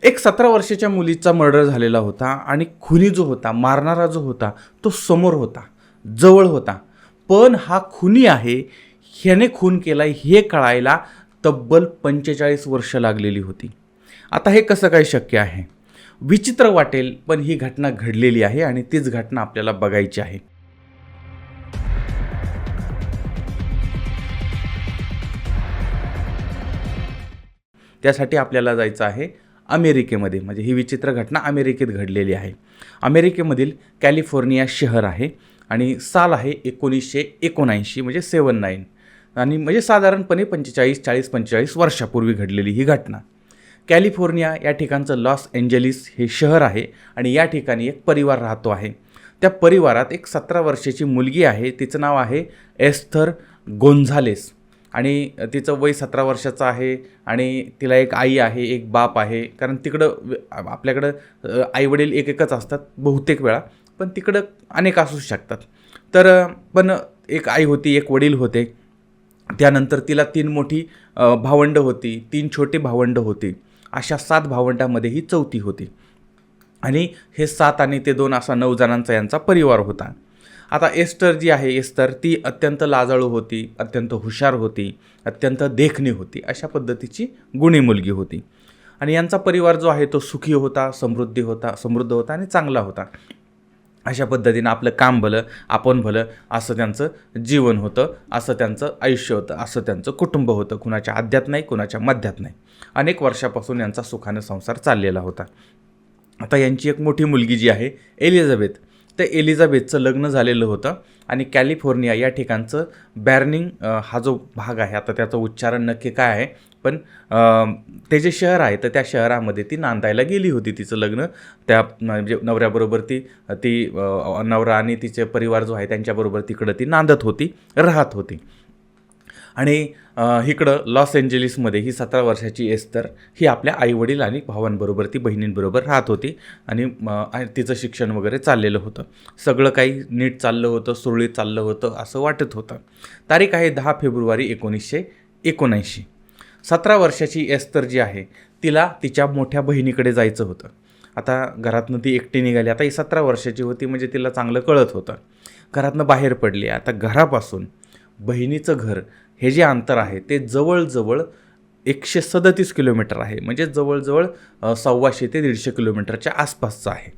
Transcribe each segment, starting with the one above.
एक 17 वर्षाच्या मुलीचा मर्डर झालेला होता आणि खुनी जो होता, मारणारा जो होता, तो समोर होता, जवळ होता. पण हा खुनी आहे, ह्याने खून केला हे कळायला तब्बल 45 वर्ष लागलेली होती. आता हे कसं काय शक्य आहे? विचित्र वाटेल, पण ही घटना घडलेली आहे आणि तीच घटना आपल्याला बघायची आहे. त्यासाठी आपल्याला जायचं आहे अमेरिकेमध्ये. म्हणजे ही विचित्र घटना अमेरिकेत घडलेली आहे. अमेरिकेमधील कॅलिफोर्निया शहर आहे आणि साल आहे 1979 म्हणजे 79 आणि म्हणजे साधारणपणे 45 वर्षापूर्वी घडलेली ही घटना. कॅलिफोर्निया या ठिकाणचं लॉस एंजेलिस हे शहर आहे आणि या ठिकाणी एक परिवार राहतो आहे. त्या परिवारात एक 17 वर्षाची मुलगी आहे. तिचं नाव आहे एस्थर गोन्झालेस आणि तिचं वय 17 वर्षाचं आहे आणि तिला एक आई आहे, एक बाप आहे. कारण तिकडं आपल्याकडं आईवडील एकच असतात बहुतेक वेळा, पण तिकडं अनेक असू शकतात. तर पण एक आई होती, एक वडील होते. त्यानंतर तिला 3 मोठी भावंडं होती, 3 छोटी भावंडं होती. अशा 7 भावंडामध्ये ही चौथी होती आणि हे 7 आणि ते 2 असा 9 जणांचा यांचा परिवार होता. आता एस्टर जी आहे, एस्तर ती अत्यंत लाजाळू होती, अत्यंत हुशार होती, अत्यंत देखणी होती. अशा पद्धतीची गुणी मुलगी होती आणि यांचा परिवार जो आहे तो सुखी होता, समृद्ध होता आणि चांगला होता. अशा पद्धतीनं आपलं काम भलं, आपण भलं असं त्यांचं जीवन होतं, असं त्यांचं आयुष्य होतं, असं त्यांचं कुटुंब होतं. कुणाच्या आद्यात नाही, कुणाच्या मध्यात नाही. अनेक वर्षापासून यांचा सुखानं संसार चाललेला होता. आता यांची एक मोठी मुलगी जी आहे एलिझाबेथ, तर एलिझाबेथचं लग्न झालेलं होतं आणि कॅलिफोर्निया या ठिकाणचं बॅर्निंग हा जो भाग आहे, आता त्याचं उच्चारण नक्की काय आहे, पण ते जे शहर आहे तर त्या शहरामध्ये ती नांदायला गेली होती. तिचं लग्न त्या म्हणजे नवऱ्याबरोबर ती ती नवरा आणि तिचे परिवार जो आहे त्यांच्याबरोबर तिकडं ती नांदत होती, राहत होती. आणि इकडं लॉस एंजेलिसमध्ये ही 17 वर्षाची एस्तर ही आपल्या आईवडील आणि भावांबरोबर, ती बहिणींबरोबर राहत होती आणि तिचं शिक्षण वगैरे चाललेलं होतं. सगळं काही नीट चाललं होतं, सुरळीत चाललं होतं असं वाटत होतं. तारीख आहे 10 फेब्रुवारी 1979. 17 वर्षाची एस्तर जी आहे तिला तिच्या मोठ्या बहिणीकडे जायचं होतं. आता घरातनं ती एकटी निघाली. आता ही 17 वर्षाची होती म्हणजे तिला चांगलं कळत होतं. घरातनं बाहेर पडली. आता घरापासून बहिणीचं घर हे जे अंतर आहे ते जवळजवळ 137 किलोमीटर आहे. म्हणजे जवळजवळ 125 ते 150 किलोमीटरच्या आसपासचं आहे.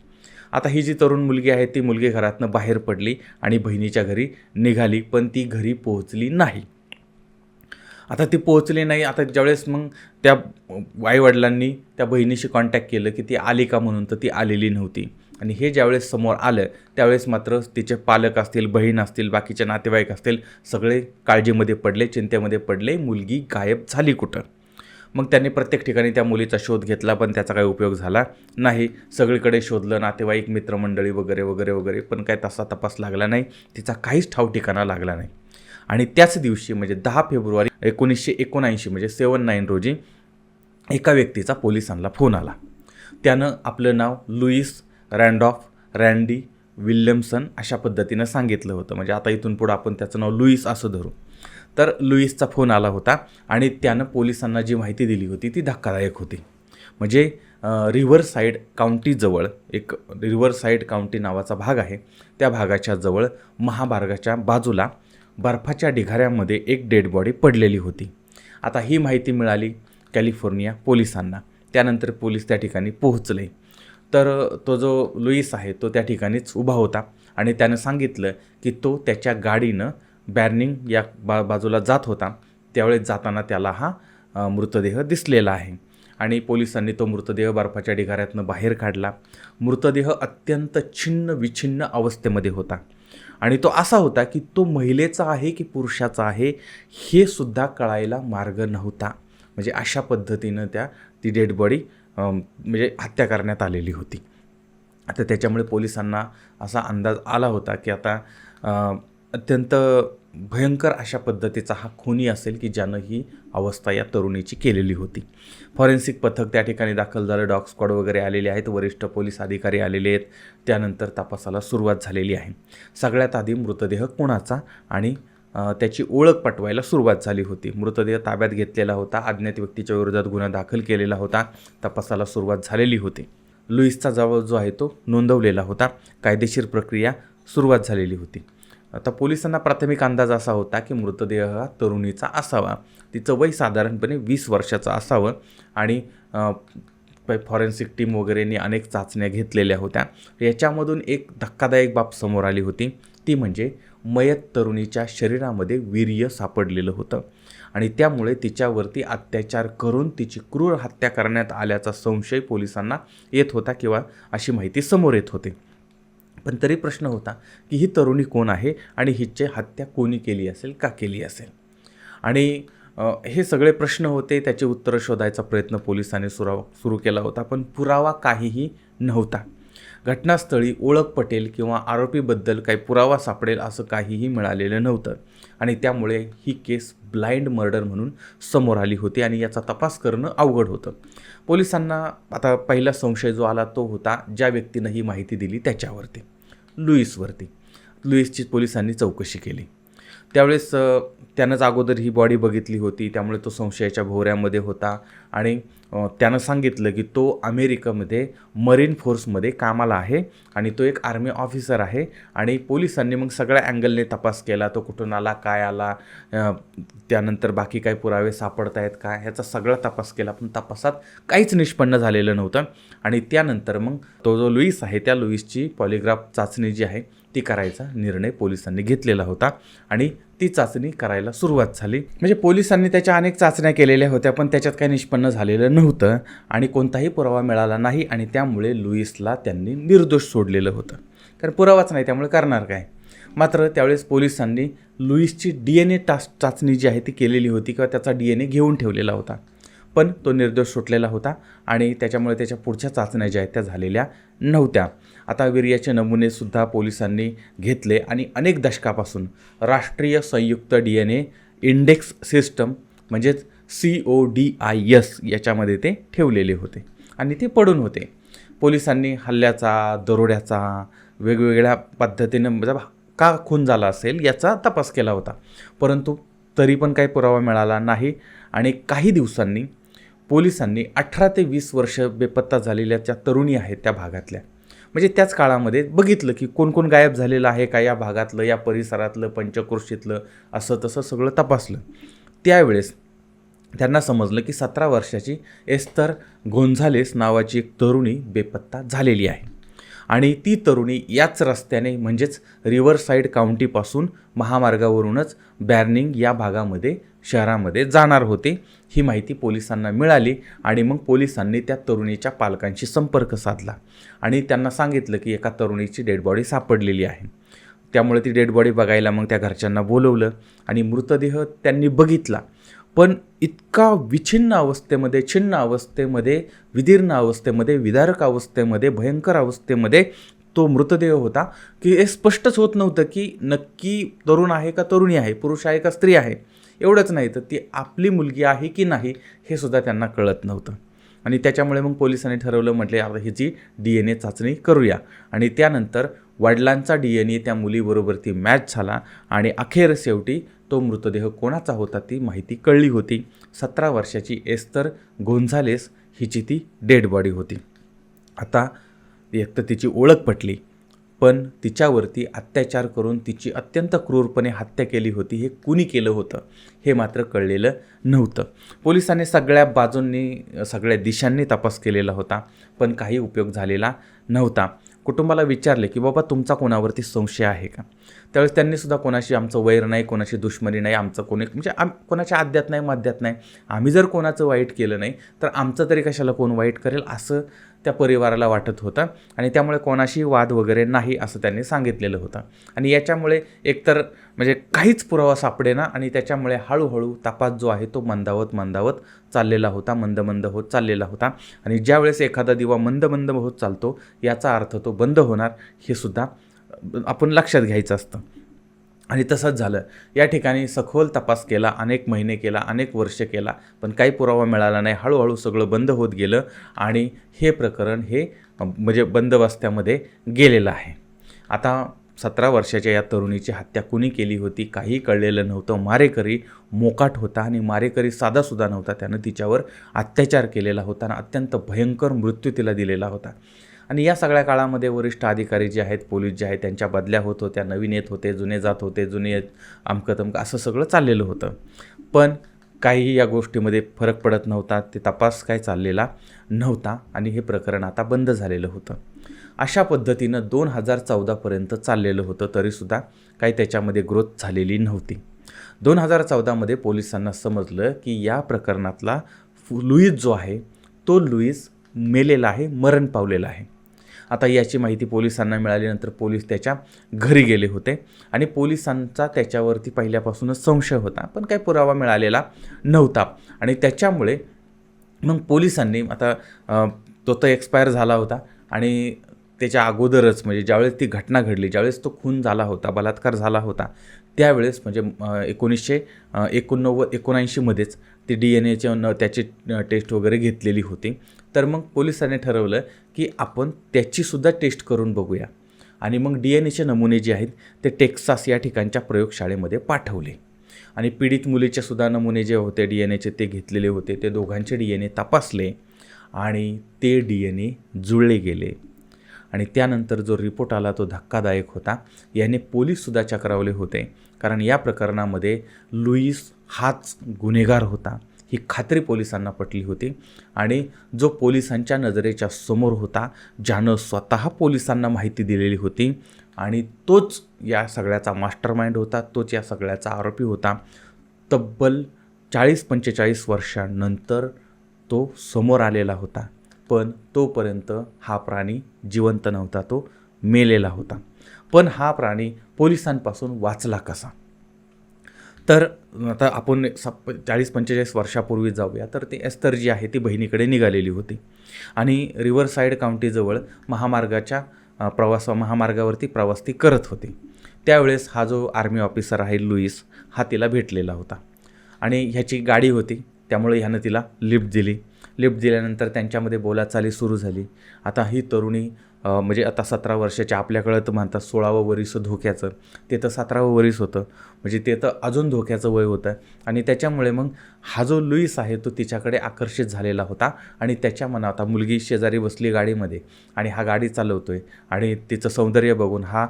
आता ही जी तरुण मुलगी आहे ती मुलगी घरातनं बाहेर पडली आणि बहिणीच्या घरी निघाली, पण ती घरी पोहोचली नाही. आता ती पोहोचली नाही. आता ज्यावेळेस मग त्या आईवडिलांनी त्या बहिणीशी कॉन्टॅक्ट केलं की ती आली का म्हणून, तर ती आलेली नव्हती. आणि हे ज्यावेळेस समोर आलं त्यावेळेस मात्र तिचे पालक असतील, बहीण असतील, बाकीचे नातेवाईक असतील, सगळे काळजीमध्ये पडले, चिंतेमध्ये पडले, मुलगी गायब झाली कुठं. मग त्यांनी प्रत्येक ठिकाणी त्या मुलीचा शोध घेतला, पण त्याचा काही उपयोग झाला नाही. सगळीकडे शोधलं, नातेवाईक, मित्रमंडळी वगैरे वगैरे वगैरे, पण काय तसा तपास लागला नाही. तिचा काहीच ठाव ठिकाणा लागला नाही. आणि त्याच दिवशी म्हणजे 10 फेब्रुवारी 1979 म्हणजे 79 रोजी एका व्यक्तीचा पोलिसांना फोन आला. त्यानं आपलं नाव लुईस रँडी विल्यमसन अशा पद्धतीनं सांगितलं होतं. म्हणजे आता इथून पुढं आपण त्याचं नाव लुईस असं धरू. तर लुईसचा फोन आला होता आणि त्यानं पोलिसांना जी माहिती दिली होती ती धक्कादायक होती. म्हणजे रिव्हरसाईड काउंटीजवळ एक रिव्हरसाईड काउंटी नावाचा भाग आहे. त्या भागाच्या जवळ महामार्गाच्या बाजूला बर्फाच्या ढिगाऱ्यामध्ये एक डेड बॉडी पडलेली होती. आता ही माहिती मिळाली कॅलिफोर्निया पोलिसांना. त्यानंतर पोलीस त्या ठिकाणी पोहोचले. तर तो जो लुईस आहे तो त्या ठिकाणीच उभा होता आणि त्यानं सांगितलं की तो त्याच्या गाडीनं बॅर्निंग या बाजूला जात होता. त्यावेळेस जाताना त्याला हा मृतदेह दिसलेला आहे आणि पोलिसांनी तो मृतदेह बर्फाच्या ढिगाऱ्यातनं बाहेर काढला. मृतदेह अत्यंत छिन्न विछिन्न अवस्थेमध्ये होता आणि तो असा होता की तो महिलेचा आहे की पुरुषाचा आहे हे सुद्धा कळायला मार्ग नव्हता. म्हणजे अशा पद्धतीनं ती डेड बॉडी म्हणजे हत्या करण्यात आलेली होती. आता त्याच्यामुळे पोलिसांना असा अंदाज आला होता की आता अत्यंत भयंकर अशा पद्धतीचा हा खुनी असेल की ज्यानं ही अवस्था या तरुणीची केलेली होती. फॉरेन्सिक पथक त्या ठिकाणी दाखल झालं, डॉग स्क्वॉड वगैरे आलेले आहेत, वरिष्ठ पोलीस अधिकारी आलेले आहेत. त्यानंतर तपासाला सुरुवात झालेली आहे. सगळ्यात आधी मृतदेह कोणाचा आणि त्याची ओळख पटवायला सुरुवात झाली होती. मृतदेह ताब्यात घेतलेला होता. अज्ञात व्यक्तीच्या विरोधात गुन्हा दाखल केलेला होता. तपासाला सुरुवात झालेली होती. लुईसचा जो आहे तो नोंदवलेला होता. कायदेशीर प्रक्रिया सुरुवात झालेली होती. आता पोलिसांना प्राथमिक अंदाज असा होता की मृतदेह हा तरुणीचा असावा. तिचं वय साधारणपणे 20 वर्षाचं असावं आणि फॉरेन्सिक टीम वगैरेंनी अनेक चाचण्या घेतलेल्या होत्या. याच्यामधून एक धक्कादायक बाब समोर आली होती. ती म्हणजे मयत तरुणीच्या शरीरामध्ये वीर्य सापडलेलं होतं आणि त्यामुळे तिच्यावरती अत्याचार करून तिची क्रूर हत्या करण्यात आल्याचा संशय पोलिसांना येत होता किंवा अशी माहिती समोर येत होती. पण तरी प्रश्न होता की ही तरुणी कोण आहे आणि हिची हत्या कोणी केली असेल, का केली असेल. आणि हे सगळे प्रश्न होते. त्याचे उत्तरं शोधायचा प्रयत्न पोलिसांनी सुरू केला होता, पण पुरावा काहीही नव्हता. घटनास्थळी ओळख पटेल किंवा आरोपीबद्दल काही पुरावा सापडेल असं काहीही मिळालेलं नव्हतं आणि त्यामुळे ही केस ब्लाइंड मर्डर म्हणून समोर आली होती आणि याचा तपास करणं अवघड होतं. पोलिसांना आता पहिला संशय जो आला तो होता ज्या व्यक्तीनं ही माहिती दिली त्याच्यावरती, लुईसवरती. लुईसची पोलिसांनी चौकशी केली. त्यावेळेस त्यानंच अगोदर ही बॉडी बघितली होती, त्यामुळे तो संशयाच्या भोवऱ्यामध्ये होता आणि त्यानं सांगितलं की तो अमेरिकेमध्ये मरीन फोर्समध्ये कामाला आहे आणि तो एक आर्मी ऑफिसर आहे. आणि पोलिसांनी मग सगळ्या अँगलने तपास केला. तो कुठून आला, काय आला, त्यानंतर बाकी काही पुरावे सापडत आहेत का, ह्याचा सगळा तपास केला. पण तपासात काहीच निष्पन्न झालेलं नव्हतं आणि त्यानंतर मग तो जो लुईस आहे त्या लुईसची पॉलिग्राफ चाचणी जी आहे ती करायचा निर्णय पोलिसांनी घेतलेला होता आणि ती चाचणी करायला सुरुवात झाली. म्हणजे पोलिसांनी त्याच्या अनेक चाचण्या केलेल्या होत्या, पण त्याच्यात काही निष्पन्न झालेलं नव्हतं आणि कोणताही पुरावा मिळाला नाही आणि त्यामुळे लुईसला त्यांनी निर्दोष सोडलेलं होतं. कारण पुरावाच नाही, त्यामुळे करणार काय. मात्र त्यावेळेस पोलिसांनी लुईसची DNA चाचणी जी आहे ती केलेली होती किंवा त्याचा DNA घेऊन ठेवलेला होता, पण तो निर्दोष सुटलेला होता आणि त्याच्यामुळे त्याच्या पुढच्या चाचण्या ज्या आहेत त्या झालेल्या नव्हत्या. आता वीर्याचे नमुनेसुद्धा पोलिसांनी घेतले आणि अनेक दशकापासून राष्ट्रीय संयुक्त DNA इंडेक्स सिस्टम म्हणजेच CODIS याच्यामध्ये ते ठेवलेले होते आणि ते पडून होते. पोलिसांनी हल्ल्याचा, दरोड्याचा, वेगवेगळ्या पद्धतीनं म्हणजे का खून झाला असेल याचा तपास केला होता, परंतु तरी पण काही पुरावा मिळाला नाही. आणि काही दिवसांनी पोलिसांनी 18 ते 20 वर्ष बेपत्ता झालेल्या ज्या तरुणी आहेत त्या भागातल्या, म्हणजे त्याच काळामध्ये बघितलं की कोण कोण गायब झालेलं आहे का या भागातलं, या परिसरातलं, पंचक्रोशीतलं, असं तसं सगळं तपासलं. त्यावेळेस त्यांना समजलं की 17 वर्षाची एस्थर गोन्झालेस नावाची एक तरुणी बेपत्ता झालेली आहे आणि ती तरुणी याच रस्त्याने म्हणजेच रिव्हरसाईड काउंटीपासून महामार्गावरूनच बॅर्निंग या भागामध्ये शहरामध्ये जाणार होते. ही माहिती पोलिसांना मिळाली आणि मग पोलिसांनी त्या तरुणीच्या पालकांशी संपर्क साधला आणि त्यांना सांगितलं की एका तरुणीची डेड बॉडी सापडलेली आहे. त्यामुळे ती डेड बॉडी बघायला मग त्या घरच्यांना बोलवलं आणि मृतदेह त्यांनी बघितला, पण इतका विछिन्न अवस्थेमध्ये, छिन्न अवस्थेमध्ये, विदीर्ण अवस्थेमध्ये, विदारक अवस्थेमध्ये, भयंकर अवस्थेमध्ये तो मृतदेह होता की हे स्पष्टच होत नव्हतं की नक्की तरुण आहे का तरुणी आहे, पुरुष आहे का स्त्री आहे. एवढंच नाही तर ती आपली मुलगी आहे की नाही हे सुद्धा त्यांना कळत नव्हतं. आणि त्याच्यामुळे मग पोलिसांनी ठरवलं, म्हटले आता ह्याची DNA चाचणी करूया. आणि त्यानंतर वडिलांचा DNA त्या मुलीबरोबर ती मॅच झाला आणि अखेर शेवटी तो मृतदेह कोणाचा होता ती माहिती कळली होती. 17 वर्षाची एस्थर गोन्झालेस हिची ती डेड बॉडी होती. आता एक तर तिची ओळख पटली, पण तिच्यावरती अत्याचार करून तिची अत्यंत क्रूरपणे हत्या केली होती हे कुणी केलं होतं हे मात्र कळलेलं नव्हतं. पोलिसांनी सगळ्या बाजूंनी, सगळ्या दिशांनी तपास केलेला होता, पण काही उपयोग झालेला नव्हता. कुटुंबाला विचारले की बाबा तुमचा कोणावरती संशय आहे का. त्यावेळेस त्यांनीसुद्धा कोणाशी आमचं वैर नाही, कोणाशी दुश्मनी नाही, आमचं कोणी म्हणजे कोणाच्या आद्यात नाही, मध्यात नाही, आम्ही जर कोणाचं वाईट केलं नाही तर आमचं तरी कशाला कोण वाईट करेल असं त्या परिवाराला वाटत होतं आणि त्यामुळे कोणाशी वाद वगैरे नाही असं त्यांनी सांगितलेलं होतं. आणि याच्यामुळे एकतर म्हणजे काहीच पुरावा सापडेना आणि त्याच्यामुळे हळूहळू तपास जो आहे तो मंदावत चाललेला होता, मंद होत चाललेला होता. आणि ज्यावेळेस एखादा दिवा मंद होत चालतो याचा अर्थ तो बंद होणार हे सुद्धा आपण लक्षात घ्यायचं असतं. आणि तसंच झालं. या ठिकाणी सखोल तपास केला, अनेक महिने केला, अनेक वर्ष केला, पण काही पुरावा मिळाला नाही. हळूहळू सगळं बंद होत गेलं आणि हे प्रकरण हे म्हणजे बंदबस्त्यामध्ये गेलेलं आहे. आता 17 वर्षाच्या या तरुणीची हत्या कुणी केली होती काही कळलेलं नव्हतं. मारेकरी मोकाट होता आणि मारेकरी साधासुद्धा नव्हता. त्यानं तिच्यावर अत्याचार केलेला होता आणि अत्यंत भयंकर मृत्यू तिला दिलेला होता. आणि या सगळ्या काळामध्ये वरिष्ठ अधिकारी जे आहेत, पोलीस जे आहेत, त्यांच्या बदल्या होत होत्या, नवीन येत होते, जुने जात होते, जुने येत अमकं तमकं असं सगळं चाललेलं होतं. पण काहीही या गोष्टीमध्ये फरक पडत नव्हता. ते तपास काय चाललेला नव्हता आणि हे प्रकरण आता बंद झालेलं होतं. अशा पद्धतीनं 2014पर्यंत चाललेलं होतं, तरीसुद्धा काही त्याच्यामध्ये ग्रोथ झालेली नव्हती. 2014मध्ये पोलिसांना समजलं की या प्रकरणातला लुईस जो आहे तो लुईस मेलेला आहे, मरण पावलेला आहे. आता याची माहिती पोलिसांना मिळाल्यानंतर पोलीस त्याच्या घरी गेले होते आणि पोलिसांचा त्याच्यावरती पहिल्यापासूनच संशय होता, पण काही पुरावा मिळालेला नव्हता. आणि त्याच्यामुळे मग पोलिसांनी आता तो तर एक्सपायर झाला होता आणि त्याच्या अगोदरच म्हणजे ज्यावेळेस ती घटना घडली, ज्यावेळेस तो खून झाला होता, बलात्कार झाला होता, त्यावेळेस म्हणजे 1979-79मध्येच ती DNA त्याची टेस्ट वगैरे घेतलेली होती. तर मग पोलिसांनी ठरवलं की आपण त्याचीसुद्धा टेस्ट करून बघूया. आणि मग DNAचे नमुने जे आहेत ते टेक्सास या ठिकाणच्या प्रयोगशाळेमध्ये पाठवले आणि पीडित मुलीचेसुद्धा नमुने जे होते DNAचे ते घेतलेले होते. ते दोघांचे DNA तपासले आणि ते DNA जुळले गेले. आणि त्यानंतर जो रिपोर्ट आला तो धक्कादायक होता. याने पोलीससुद्धा चक्रावले होते, कारण या प्रकरणामध्ये लुईस हाच गुन्हेगार होता ही खात्री पोलिसांना पटली होती. आणि जो पोलिसांच्या नजरेच्या समोर होता, ज्यानं स्वतः पोलिसांना माहिती दिलेली होती आणि तोच या सगळ्याचा मास्टरमाइंड होता, तोच या सगळ्याचा आरोपी होता. तब्बल 40-45 वर्षांनंतर तो समोर आलेला होता. पण तोपर्यंत हा प्राणी जिवंत नव्हता, तो मेलेला होता. पण हा प्राणी पोलिसांपासून वाचला कसा? तर आता आपण 40-45 वर्षापूर्वी जाऊया. तर ती एस्थर जी आहे ती बहिणीकडे निघालेली होती आणि रिव्हरसाईड काउंटीजवळ महामार्गावरती प्रवास ती करत होती. त्यावेळेस हा जो आर्मी ऑफिसर आहे लुईस, हा तिला भेटलेला होता आणि ह्याची गाडी होती, त्यामुळे ह्यानं तिला लिफ्ट दिली. लिफ्ट दिल्यानंतर त्यांच्यामध्ये बोलाचाली सुरू झाली. आता ही तरुणी म्हणजे आता 17 वर्षाच्या, आपल्याकडं तर म्हणतात 16वं वरीस धोक्याचं, ते तर 17वं वरीस होतं, म्हणजे ते तर अजून धोक्याचं वय होतं. आणि त्याच्यामुळे मग हा जो लुईस आहे तो तिच्याकडे आकर्षित झालेला होता आणि त्याच्या मनात, आता मुलगी शेजारी बसली गाडीमध्ये आणि हा गाडी चालवतो आहे आणि तिचं सौंदर्य बघून हा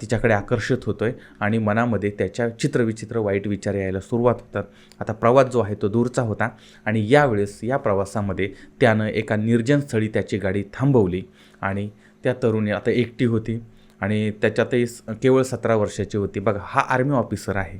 तिच्याकडे आकर्षित होतो आहे आणि मनामध्ये त्याच्या चित्रविचित्र वाईट विचार यायला सुरुवात होतात. आता प्रवास जो आहे तो दूरचा होता आणि यावेळेस या प्रवासामध्ये त्यानं एका निर्जन स्थळी त्याची गाडी थांबवली आणि त्या तरुणी आता एकटी होती आणि त्याच्यातही केवळ 17 वर्षाची होती. बघा, हा आर्मी ऑफिसर आहे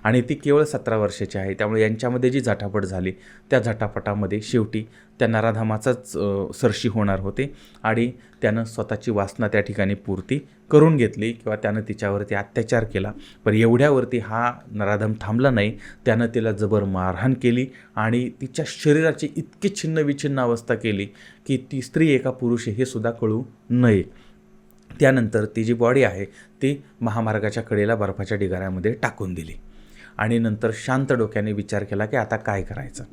आणि ती केवळ 17 वर्षाची आहे. त्यामुळे यांच्यामध्ये जी झटापट झाली त्या झटापटामध्ये शेवटी त्या नराधामाचाच सरशी होणार होते आणि त्यानं स्वतःची वासना त्या ठिकाणी पूर्ती करून घेतली किंवा त्यानं तिच्यावरती अत्याचार केला. पण एवढ्यावरती हा नराधम थांबला नाही. त्यानं तिला जबर मारहाण केली आणि तिच्या शरीराची इतकी छिन्नविछिन्न अवस्था केली की ती स्त्री एका पुरुष हे सुद्धा कळू नये. त्यानंतर ती जी बॉडी आहे ती महामार्गाच्या कडेला बर्फाच्या ढिगाऱ्यामध्ये टाकून दिली आणि नंतर शांत डोक्याने विचार केला की आता काय करायचं.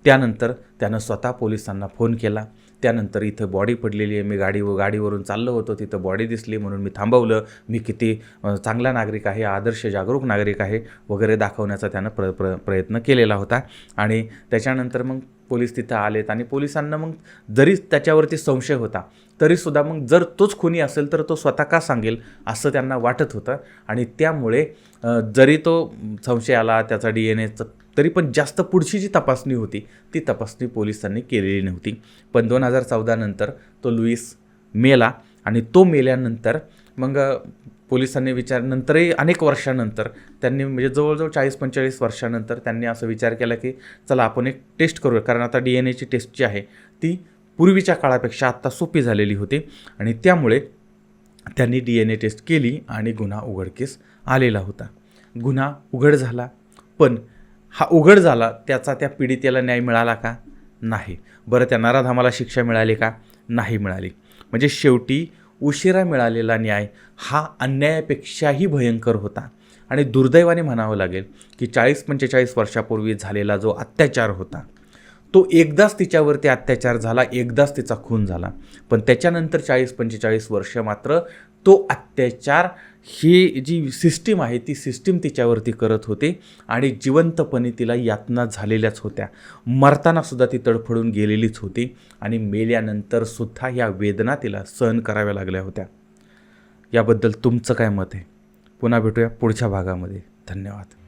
त्यानंतर त्यानं स्वतः पोलिसांना फोन केला. त्यानंतर इथं बॉडी पडलेली आहे, मी गाडीवरून चाललो होतो, तिथं बॉडी दिसली म्हणून मी थांबवलं, मी किती चांगला नागरिक आहे, आदर्श जागरूक नागरिक आहे वगैरे दाखवण्याचा त्यानं प्रयत्न केलेला होता. आणि त्याच्यानंतर मग पोलीस तिथं आलेत आणि पोलिसांना मग जरी त्याच्यावरती संशय होता तरीसुद्धा मग जर तोच खुनी असेल तर तो स्वतः का सांगेल असं त्यांना वाटत होतं. आणि त्यामुळे जरी तो संशय आला त्याचा DNAचा, तरी पण जास्त पुढची जी तपासणी होती ती तपासणी पोलिसांनी केलेली नव्हती. पण 2014 नंतर तो लुईस मेला आणि तो मेल्यानंतर मग पोलिसांनी नंतरही अनेक वर्षानंतर त्यांनी म्हणजे जवळजवळ 40-45 वर्षानंतर त्यांनी असं विचार केला की चला आपण एक टेस्ट करूया, कारण आता DNAची टेस्ट जी आहे ती पूर्वीच्या काळापेक्षा आत्ता सोपी झालेली होती आणि त्यामुळे त्यांनी DNA टेस्ट केली आणि गुन्हा उघडकीस आलेला होता. गुन्हा उघड झाला, पण हा उघड झाला त्याचा त्या पीडितेला न्याय मिळाला का? नाही. बरं, त्या नराधामाला शिक्षा मिळाली का? नाही मिळाली. म्हणजे शेवटी उशिरा मिळालेला न्याय हा अन्यायापेक्षाही भयंकर होता. आणि दुर्दैवाने म्हणावं लागेल की 40-45 वर्षापूर्वी झालेला जो अत्याचार होता तो एकदाच तिच्यावरती अत्याचार झाला, एकदाच तिचा खून झाला, पण त्याच्यानंतर 40-45 वर्ष मात्र तो अत्याचार ही जी सिस्टीम आहे ती सिस्टीम तिच्यावरती करत होते आणि जिवंतपणे तिला यातना झालेल्याच होत्या. मरतानासुद्धा ती तडफडून गेलेलीच होती आणि मेल्यानंतरसुद्धा या वेदना तिला सहन कराव्या लागल्या होत्या. याबद्दल तुमचं काय मत आहे? पुन्हा भेटूया पुढच्या भागामध्ये. धन्यवाद.